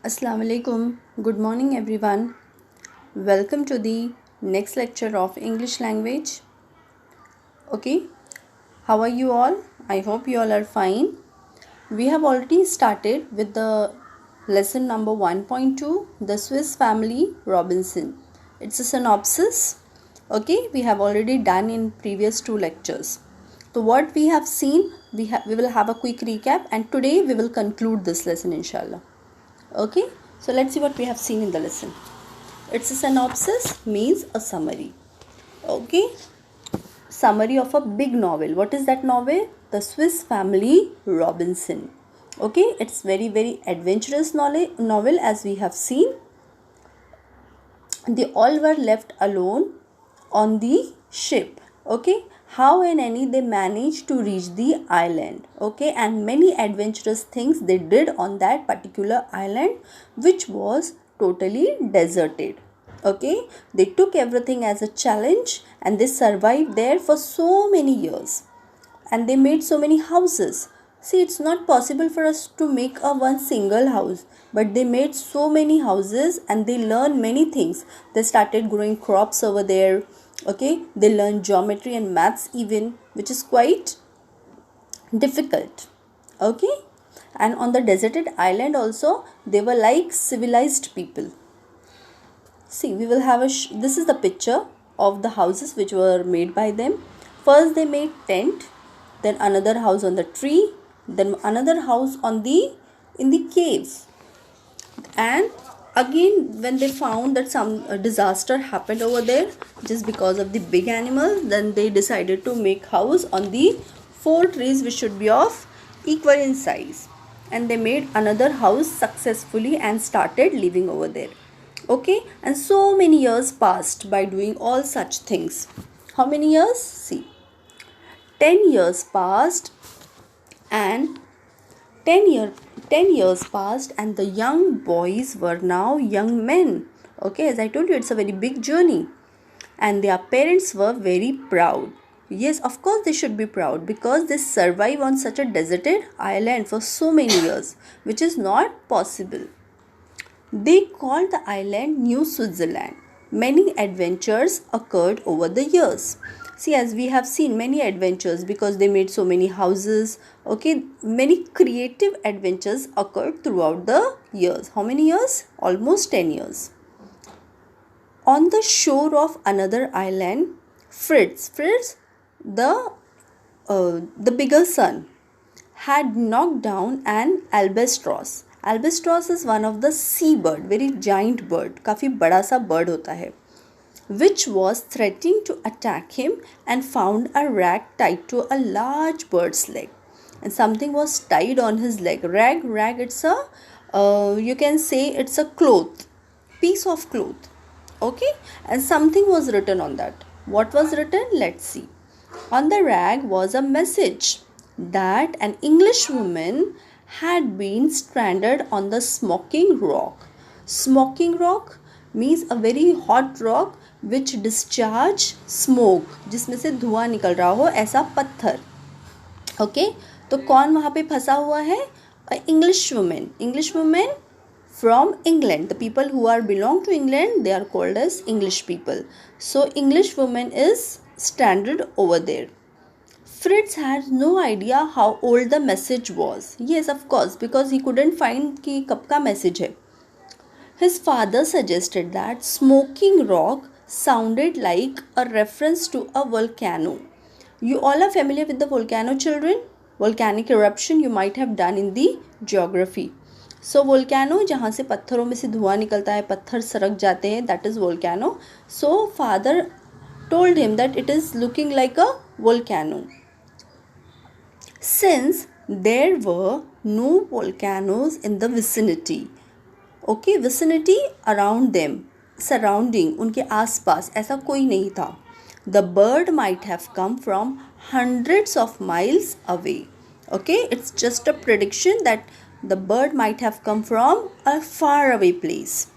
Assalamu alaikum. Good morning, everyone. Welcome to the next lecture of English language. Okay, how are you all? I hope you all are fine. We have already started with the lesson number 1.2, The Swiss Family Robinson. It's a synopsis. Okay, we have already done in previous two lectures. So what we have seen, we will have a quick recap, and today we will conclude this lesson inshallah. Okay, so let's see what we have seen in the lesson. It's a synopsis, means a summary. Okay, summary of a big novel. What is that novel? The Swiss Family Robinson. Okay, it's very adventurous novel as we have seen. They all were left alone on the ship. Okay, how and any they managed to reach the island. Okay, and many adventurous things they did on that particular island, which was totally deserted. Okay, they took everything as a challenge and they survived there for so many years, and they made so many houses. See, it's not possible for us to make a one single house, but they made so many houses and they learned many things. They started growing crops over there. Okay, they learned geometry and maths even, which is quite difficult. Okay, and on the deserted island also they were like civilized people. See, we will have this is the picture of the houses which were made by them. First they made tent, then another house on the tree, then another house on the in the caves. And again when they found that some disaster happened over there just because of the big animals, then they decided to make house on the four trees which should be of equal in size, and they made another house successfully and started living over there. Okay, and so many years passed by doing all such things. How many years? See, 10 years passed, and 10 years passed, and the young boys were now young men. Okay, as I told you, it's a very big journey, and their parents were very proud. Yes, of course they should be proud because they survive on such a deserted island for so many years, which is not possible. They called the island New Switzerland. Many adventures occurred over the years. See, as we have seen, many adventures because they made so many houses. Okay, many creative adventures occurred throughout the years. How many years? Almost 10 years. On the shore of another island, Fritz, the bigger son, had knocked down an albatross. Albatross is one of the sea bird, very giant bird, काफ़ी बड़ा सा bird होता है, which was threatening to attack him, and found a rag tied to a large bird's leg, and something was tied on his leg. Rag, it's a you can say it's a cloth, piece of cloth. Okay, and something was written on that. What was written? Let's see. On the rag was a message that an English woman had been stranded on the Smoking Rock. Smoking Rock means a very hot rock which discharge smoke, जिसमें से धुआं निकल रहा हो, ऐसा पत्थर. Okay, तो कौन वहाँ पे फंसा हुआ है? English woman from England. The people who are belong to England, they are called as English people. So English woman is stranded over there. Fritz had no idea how old the message was. Yes, of course, because he couldn't find कि कब का message है. His father suggested that Smoking Rock sounded like a reference to a volcano. You all are familiar with the volcano, children? Volcanic eruption you might have done in the geography. So volcano, जहाँ से पत्थरों में से धुआं निकलता है, पत्थर सरक जाते हैं, that is volcano. So father told him that it is looking like a volcano. Since there were no volcanoes in the vicinity, okay, vicinity around them, surrounding, उनके आसपास ऐसा कोई नहीं था. The bird might have come from hundreds of miles away. Okay, it's just a prediction that the bird might have come from a faraway place.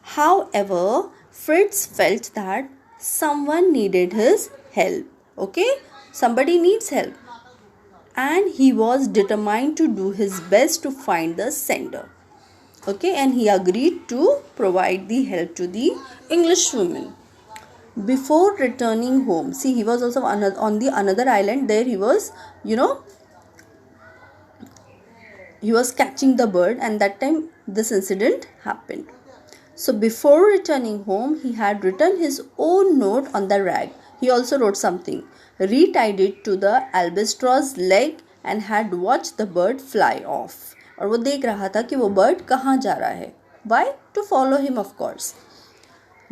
However, Fritz felt that someone needed his help. Okay, somebody needs help, and he was determined to do his best to find the sender. Okay, and he agreed to provide the help to the English women. Before returning home, see, he was also on the another island. There he was, he was catching the bird, and that time this incident happened. So before returning home, he had written his own note on the rag. He also wrote something, retied it to the albatross leg and had watched the bird fly off. और वो देख रहा था कि वो bird कहाँ जा रहा है. Why? To follow him, of course.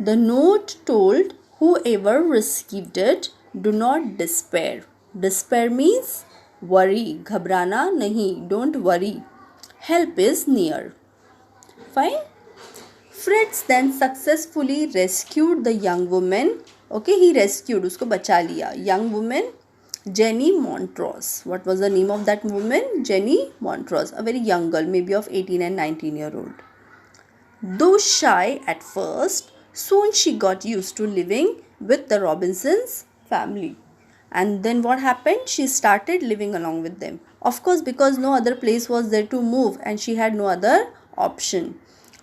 The note told whoever received it, do not despair. Despair means worry, घबराना नहीं, don't worry. Help is near. Fine? Fritz then successfully rescued the young woman. Okay, he rescued, उसको बचा लिया. Young woman, Jenny Montrose. What was the name of that woman? Jenny Montrose, a very young girl, maybe of 18 and 19-year-old. Though shy at first, soon she got used to living with the Robinsons family. And then what happened? She started living along with them. Of course, because no other place was there to move and she had no other option.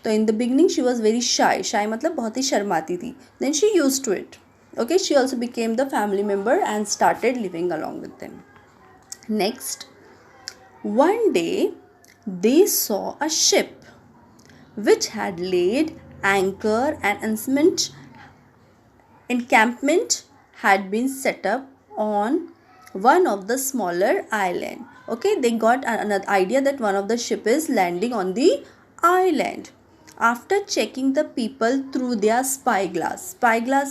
So in the beginning she was very shy. Shy मतलब बहुत ही शर्माती थी. Then she used to it. Okay, she also became the family member and started living along with them. Next, one day they saw a ship which had laid anchor and encampment had been set up on one of the smaller island. Okay, they got another idea that one of the ship is landing on the island. After checking the people through their spy glass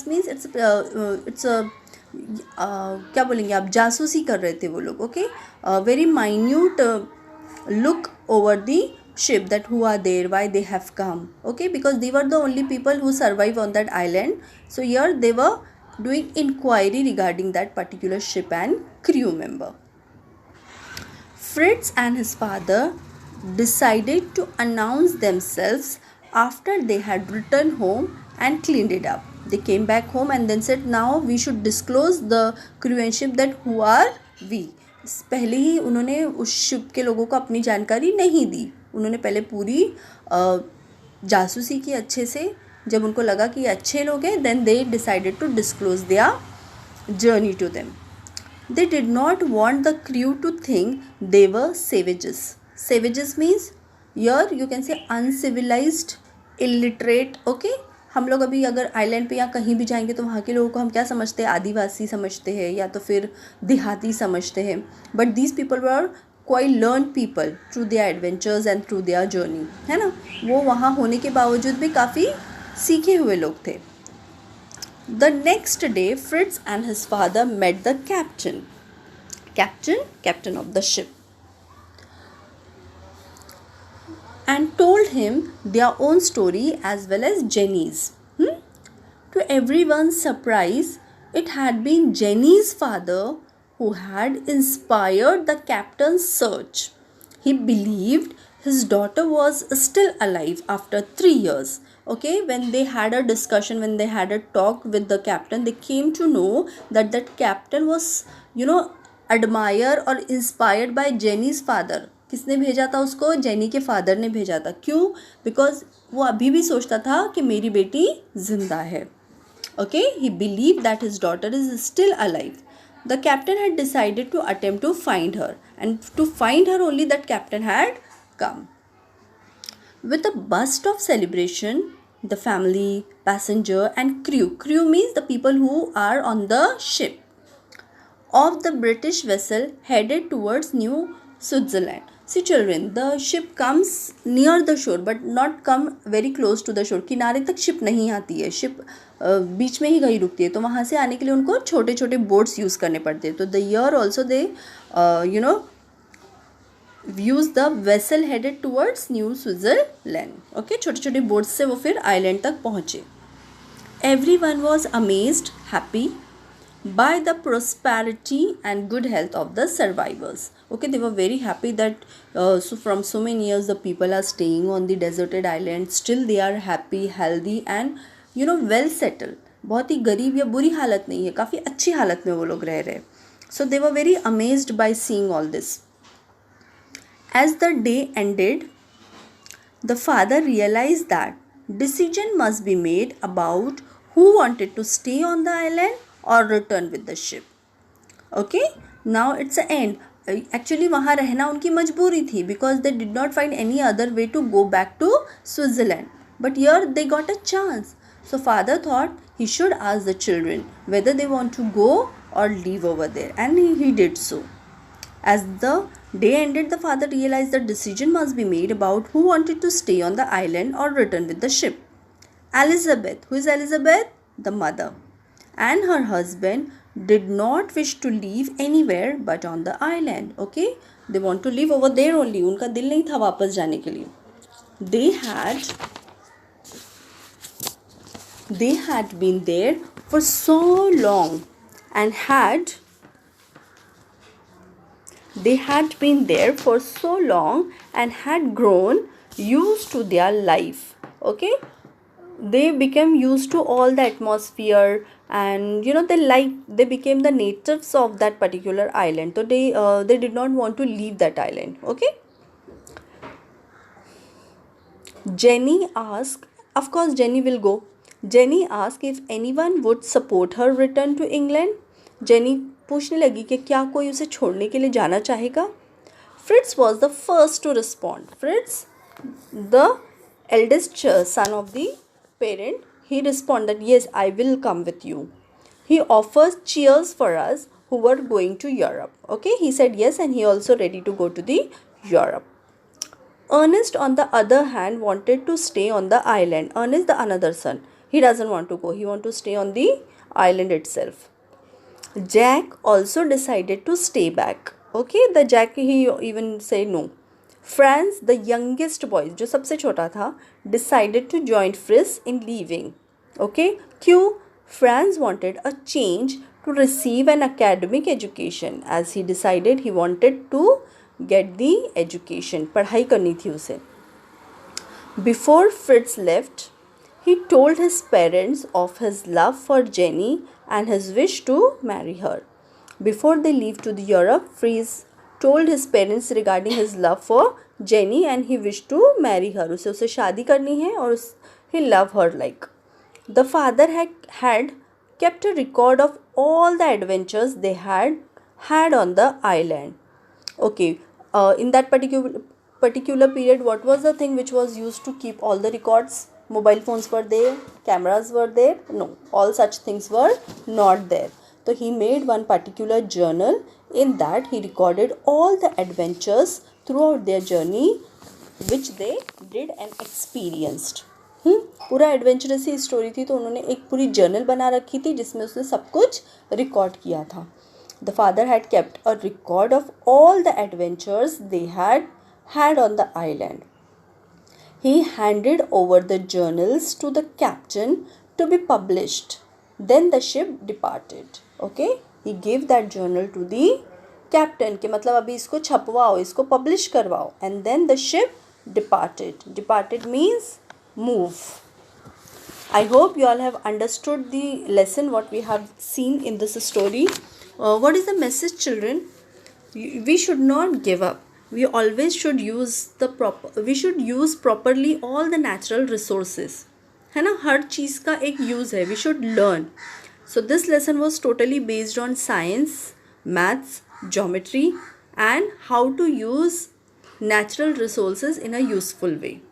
means it's a क्या बोलेंगे आप, जासूसी कर रहे थे वो लोग. Okay, very minute look over the ship, that who are there, why they have come. Okay, because they were the only people who survived on that island. So here they were doing inquiry regarding that particular ship and crew member. Fritz and his father decided to announce themselves after they had returned home and cleaned it up. They came back home and then said, now we should disclose the crew and ship, that who are we. पहले ही उन्होंने उस ship के लोगों को अपनी जानकारी नहीं दी. उन्होंने पहले पूरी जासूसी की अच्छे से. जब उनको लगा कि ये अच्छे लोग हैं, then they decided to disclose their journey to them. They did not want the crew to think they were savages. Savages means here you can say uncivilized, illiterate. Okay, हम लोग अभी अगर आइलैंड पे या कहीं भी जाएंगे तो वहाँ के लोगों को हम क्या समझते हैं, आदिवासी समझते हैं या तो फिर देहाती समझते हैं. But these people were quite learn people through their adventures and through their journey, है ना. वो वहाँ होने के बावजूद भी काफ़ी सीखे हुए लोग थे. The next day, Fritz and his father met the captain of the ship, and told him their own story as well as Jenny's. To everyone's surprise, it had been Jenny's father who had inspired the captain's search. He believed his daughter was still alive after 3 years. Okay, when they had a discussion, when they had a talk with the captain, they came to know that that captain was, admired or inspired by Jenny's father. किसने भेजा था उसको? Jenny के father ने भेजा था. क्यों? Because वो अभी भी सोचता था कि मेरी बेटी जिंदा है. Okay, he believe that his daughter is still alive. The captain had decided to attempt to find her, and to find her only that captain had come. With a burst of celebration, the family, passenger and crew means the people who are on the ship, of the British vessel headed towards New Switzerland. See children, the ship comes near the shore but not come very close to the shore. किनारे तक ship नहीं आती है, ship बीच में ही कहीं रुकती है. तो वहाँ से आने के लिए उनको छोटे छोटे बोट्स यूज़ करने पड़ते हैं. तो the year also they use the vessel headed towards new Switzerland. Okay, छोटे छोटे बोट्स से वो फिर आइलैंड तक पहुँचे. Every one was amazed, happy by the prosperity and good health of the survivors. Okay, they were very happy that so from so many years the people are staying on the deserted island, still they are happy, healthy and well settled. बहुत ही गरीब या बुरी हालत नहीं है, काफ़ी अच्छी हालत में वो लोग रह रहे. So they were very amazed by seeing all this. As the day ended, The father realized that decision must be made about who wanted to stay on the island or return with the ship. Okay, now it's the end. Actually वहाँ रहना उनकी मजबूरी थी because they did not find any other way to go back to Switzerland. But here they got a chance. So father thought he should ask the children whether they want to go or leave over there, and he did so. As the day ended, the father realized the decision must be made about who wanted to stay on the island or return with the ship. Elizabeth, who is Elizabeth? The mother, and her husband did not wish to leave anywhere but on the island. Okay, they want to live over there only. उनका दिल नहीं था वापस जाने के लिए. They had been there for so long and had grown used to their life. Okay, they became used to all the atmosphere, and they became the natives of that particular island. So they did not want to leave that island. Okay, Jenny asked, of course Jenny will go. Jenny asked if anyone would support her return to England. Jenny पूछने लगी कि क्या कोई उसे छोड़ने के लिए जाना चाहेगा. Fritz was the first to respond. Fritz, the eldest son of the parent, he responded, yes, I will come with you. He offers cheers for us who were going to Europe. Okay, he said yes, and he also ready to go to the Europe. Ernest, on the other hand, wanted to stay on the island. Ernest, the another son, he doesn't want to go. He want to stay on the island itself. Jack also decided to stay back. Okay, the Jack, he even said no. Franz, the youngest boy, जो सबसे छोटा था, decided to join Fritz in leaving. Okay, क्यों? Franz wanted a change to receive an academic education, as he decided he wanted to get the education. पढ़ाई करनी थी उसे. Before Fritz left, he told his parents of his love for Jenny and his wish to marry her. Before they leave to the Europe, Fritz told his parents regarding his love for Jenny and he wished to marry her. उसे शादी करनी है और he loved her like. The father had kept a record of all the adventures they had on the island. Okay, in that particular period, what was the thing which was used to keep all the records? Mobile phones were there, cameras were there? No, all such things were not there. So he made one particular journal. In that he recorded all the adventures throughout their journey which they did and experienced. पूरा adventurous ही story थी, तो उन्होंने एक पूरी journal बना रखी थी जिसमें उसने सब कुछ रिकॉर्ड किया था. The father had kept a record of all the adventures they had on the island. He handed over the journals to the captain to be published. Then the ship departed. Okay, he gave that journal to the captain कि मतलब अभी इसको छपवाओ, इसको publish करवाओ. And then the ship departed. Departed means move. I hope you all have understood the lesson what we have seen in this story. What is the message, children? We should not give up. We always should use properly all the natural resources. है ना, हर चीज़ का एक use है. We should learn. So this lesson was totally based on science, maths, geometry, and how to use natural resources in a useful way.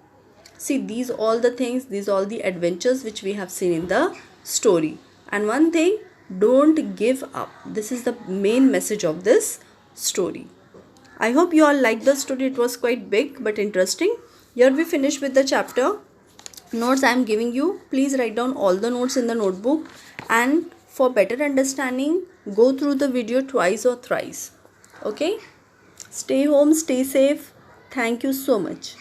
See, these all the things, these all the adventures which we have seen in the story. And one thing, don't give up. This is the main message of this story. I hope you all liked the story. It was quite big but interesting. Here we finish with the chapter. Notes I am giving you. Please write down all the notes in the notebook. And for better understanding, go through the video twice or thrice. Okay? Stay home, stay safe. Thank you so much.